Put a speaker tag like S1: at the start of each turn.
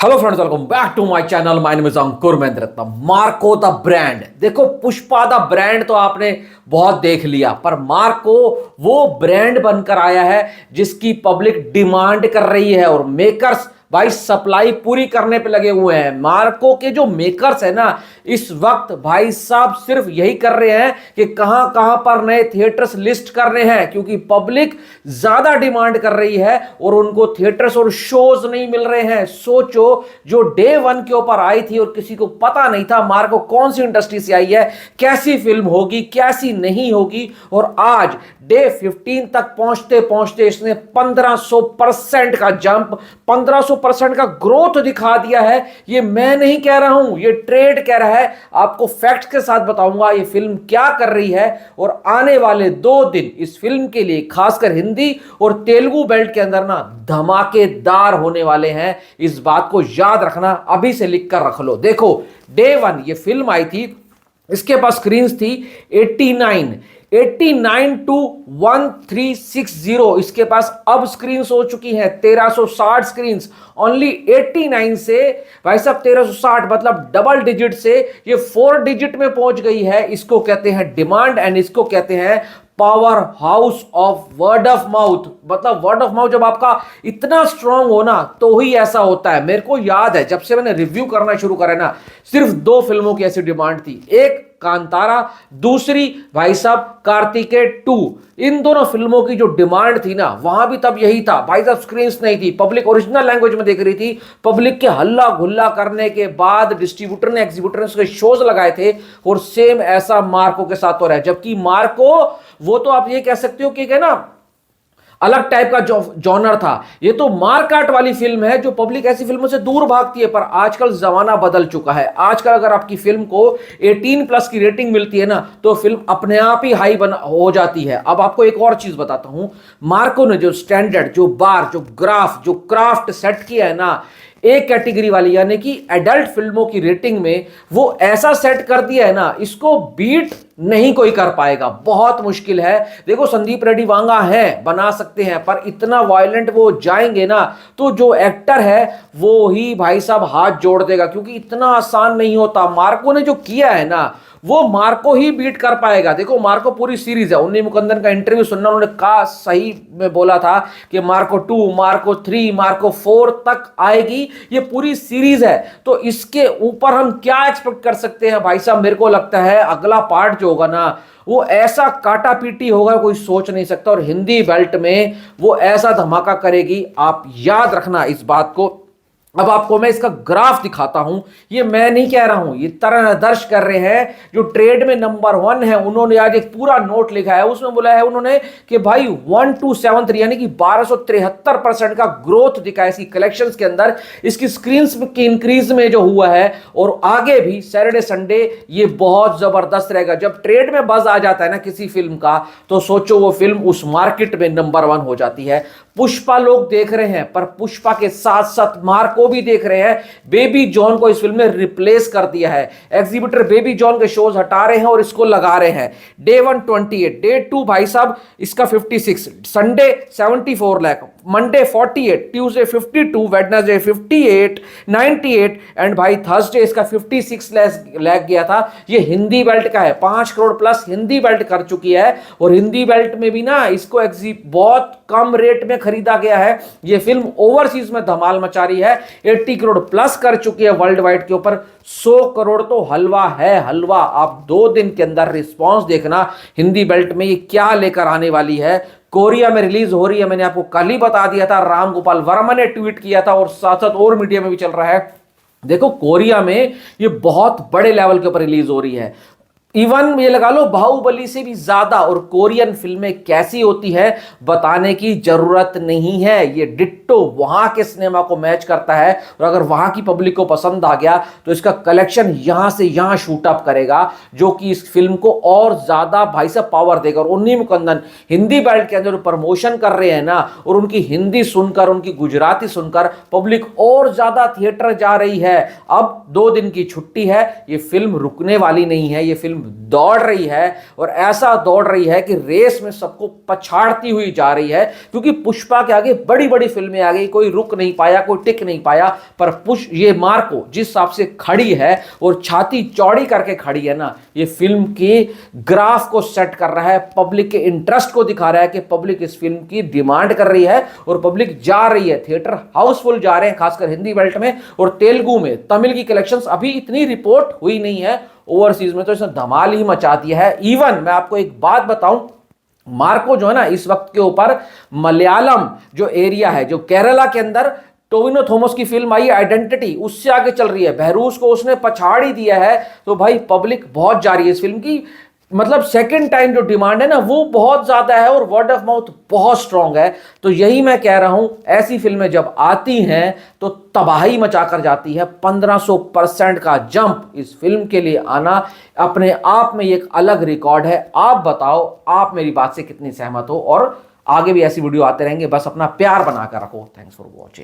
S1: Hello friends, welcome back to my channel. My name is Ankur Mahendra. Marco the brand, देखो Pushpa the brand तो आपने बहुत देख लिया, पर मार्को वो ब्रांड बनकर आया है जिसकी पब्लिक डिमांड कर रही है और मेकर्स भाई सप्लाई पूरी करने पे लगे हुए हैं। मार्को के जो मेकर्स है ना, इस वक्त भाई साहब सिर्फ यही कर रहे हैं कि कहां कहां पर नए थिएटर्स लिस्ट कर रहे हैं, क्योंकि पब्लिक ज्यादा डिमांड कर रही है और उनको थिएटर्स और शोज नहीं मिल रहे हैं। सोचो, जो डे वन के ऊपर आई थी और किसी को पता नहीं था मार्को कौन सी इंडस्ट्री से आई है, कैसी फिल्म होगी, कैसी नहीं होगी, और आज डे 15 तक पहुंचते पहुंचते इसने 1500% का जंप, 1500% का ग्रोथ दिखा दिया है। ये मैं नहीं कह रहा हूं, ये ट्रेड कह रहा है। आपको फैक्ट्स के साथ बताऊंगा ये फिल्म क्या कर रही है, और आने वाले 2 दिन इस फिल्म के लिए खासकर हिंदी और तेलुगु बेल्ट के अंदर ना धमाकेदार होने वाले हैं। इस बात को याद रखना, अभी से लिख कर रख लो। देखो, डे वन ये फिल्म आई थी, इसके पास स्क्रीन्स थी 89 टू 1360। इसके पास अब स्क्रीन्स हो चुकी हैं 1360 स्क्रीन्स। ओनली 89 से भाई साहब 1360, मतलब डबल डिजिट से ये 4 डिजिट में पहुंच गई है। इसको कहते हैं डिमांड एंड इसको कहते हैं power house of word of mouth. मतलब वर्ड ऑफ माउथ जब आपका इतना स्ट्रांग हो ना, तो ही ऐसा होता है। मेरे को याद है जब से मैंने रिव्यू करना शुरू करा ना, सिर्फ 2 फिल्मों की ऐसी डिमांड थी, एक कांतारा, दूसरी भाई साहब कार्तिकेय 2। इन दोनों फिल्मों की जो डिमांड थी ना, वहां भी तब यही था भाई साहब, स्क्रीन्स नहीं थी, पब्लिक ओरिजिनल लैंग्वेज में देख रही थी। पब्लिक के हल्ला गुल्ला करने के बाद डिस्ट्रीब्यूटर ने एग्जीब्यूटर ने उसके शोज लगाए थे, और सेम ऐसा मार्को के साथ हो रहा है। जबकि मार्को वो तो आप ये कह सकते हो कि है ना अलग टाइप का जॉनर था, ये तो मारकाट वाली फिल्म है जो पब्लिक ऐसी फिल्मों से दूर भागती है। पर आजकल जमाना बदल चुका है। आजकल अगर आपकी फिल्म को 18+ की रेटिंग मिलती है ना, तो फिल्म अपने आप ही हाई हो जाती है। अब आपको एक और चीज बताता हूं, मार्को ने जो स्टैंडर्ड, जो बार, जो ग्राफ, जो क्राफ्ट सेट किया है ना, एक कैटेगरी वाली यानी कि एडल्ट फिल्मों की रेटिंग में, वो ऐसा सेट कर दिया है ना, इसको बीट नहीं कोई कर पाएगा, बहुत मुश्किल है। देखो, संदीप रेड्डी वांगा है, बना सकते हैं, पर इतना वायलेंट वो जाएंगे ना, तो जो एक्टर है वो ही भाई साहब हाथ जोड़ देगा, क्योंकि इतना आसान नहीं होता। मार्को ने जो किया है ना, वो मार्को ही बीट कर पाएगा। देखो, मार्को पूरी सीरीज है। उन्नी मुकंदन का इंटरव्यू सुनना, उन्होंने कहा, सही में बोला था कि मार्को 2, मार्को 3, मार्को 4 तक आएगी, ये पूरी सीरीज है। तो इसके ऊपर हम क्या एक्सपेक्ट कर सकते हैं भाई साहब? मेरे को लगता है अगला पार्ट जो होगा ना, वो ऐसा काटा पीटी होगा, कोई सोच नहीं सकता। और हिंदी बेल्ट में वो ऐसा धमाका करेगी, आप याद रखना इस बात को। अब आपको मैं इसका ग्राफ दिखाता हूं, ये मैं नहीं कह रहा हूं, ये तरहदर्श कर रहे हैं जो ट्रेड में नंबर 1 है। उन्होंने आज एक पूरा नोट लिखा है, उसमें बोला है उन्होंने कि भाई 1273 यानी कि 1273% का ग्रोथ दिखा है इसकी कलेक्शंस के अंदर, इसकी स्क्रीन्स की इंक्रीज में जो हुआ है। और आगे भी सैटरडे संडे ये बहुत जबरदस्त रहेगा। जब ट्रेड में बज आ जाता है ना किसी फिल्म का, तो सोचो वो फिल्म उस मार्केट में नंबर 1 हो जाती है। पुष्पा लोग देख रहे हैं, पर पुष्पा के साथ साथ मार्को भी देख रहे हैं। बेबी जॉन को इस फिल्म में रिप्लेस कर दिया है। एग्जीबिटर बेबी जॉन के शोज हटा रहे हैं और इसको लगा रहे हैं। डे 1 28, डे 2 भाई साहब इसका 56, Sunday 74 lakh, Monday 48, Tuesday 52, Wednesday 58, 98 and भाई थर्सडे इसका 56 लाख गया था। ये हिंदी बेल्ट का है, 5 करोड़ प्लस हिंदी बेल्ट कर चुकी है। और हिंदी बेल्ट में भी ना इसको बहुत कम रेट में खरीदा गया है। ये फिल्म ओवरसीज में धमाल मचा रही है, 80 करोड़ प्लस कर चुकी है वर्ल्ड वाइड के ऊपर। 100 करोड़ तो हलवा है, हलवा। आप 2 दिन के अंदर रिस्पॉन्स देखना हिंदी बेल्ट में ये क्या लेकर आने वाली है। कोरिया में रिलीज हो रही है, मैंने आपको कल ही बता दिया था, राम गोपाल वर्मा ने ट्वीट किया था, और साथ साथ और मीडिया में भी चल रहा है। देखो, कोरिया में ये बहुत बड़े लेवल के ऊपर रिलीज हो रही है। इवन ये लगा लो बाहुबली से भी ज्यादा। और कोरियन फिल्में कैसी होती है बताने की जरूरत नहीं है, ये डिट्टो वहां के सिनेमा को मैच करता है। और अगर वहां की पब्लिक को पसंद आ गया तो इसका कलेक्शन यहां से यहां शूट अप करेगा, जो कि इस फिल्म को और ज्यादा भाई साहब पावर देगा। और उन्नी मुकंदन हिंदी बेल्ट के अंदर प्रमोशन कर रहे हैं ना, और उनकी हिंदी सुनकर, उनकी गुजराती सुनकर पब्लिक और ज्यादा थिएटर जा रही है। अब 2 दिन की छुट्टी है, ये फिल्म रुकने वाली नहीं है, ये फिल्म दौड़ रही है और ऐसा दौड़ रही है कि रेस में सबको पछाड़ती हुई जा रही है, क्योंकि पुष्पा के आगे बड़ी बड़ी फिल्में आ गई, कोई रुक नहीं पाया, कोई टिक नहीं पाया। पर ये मार्को जिस हिसाब से खड़ी है और छाती चौड़ी करके खड़ी है ना, ये फिल्म के ग्राफ को सेट कर रहा है, पब्लिक के इंटरेस्ट को दिखा रहा है कि पब्लिक इस फिल्म की डिमांड कर रही है और पब्लिक जा रही है। थिएटर हाउसफुल जा रहे हैं, खासकर हिंदी बेल्ट में और तेलुगु में। तमिल की कलेक्शंस अभी इतनी रिपोर्ट हुई नहीं है, ओवरसीज में तो इसने धमाल ही मचा दिया है। इवन मैं आपको एक बात बताऊं, मार्को जो है ना इस वक्त के ऊपर मलयालम जो एरिया है, जो केरला के अंदर टोविनो थॉमस की फिल्म आई आइडेंटिटी, उससे आगे चल रही है। बहरूस को उसने पछाड़ ही दिया है। तो भाई पब्लिक बहुत जा रही है इस फिल्म की, मतलब सेकंड टाइम जो डिमांड है ना वो बहुत ज्यादा है और वर्ड ऑफ माउथ बहुत स्ट्रांग है। तो यही मैं कह रहा हूं, ऐसी फिल्में जब आती हैं तो तबाही मचाकर जाती है। 1500% का जंप इस फिल्म के लिए आना अपने आप में एक अलग रिकॉर्ड है। आप बताओ, आप मेरी बात से कितनी सहमत हो? और आगे भी ऐसी वीडियो आते रहेंगे, बस अपना प्यार बनाकर रखो। Thanks for watching.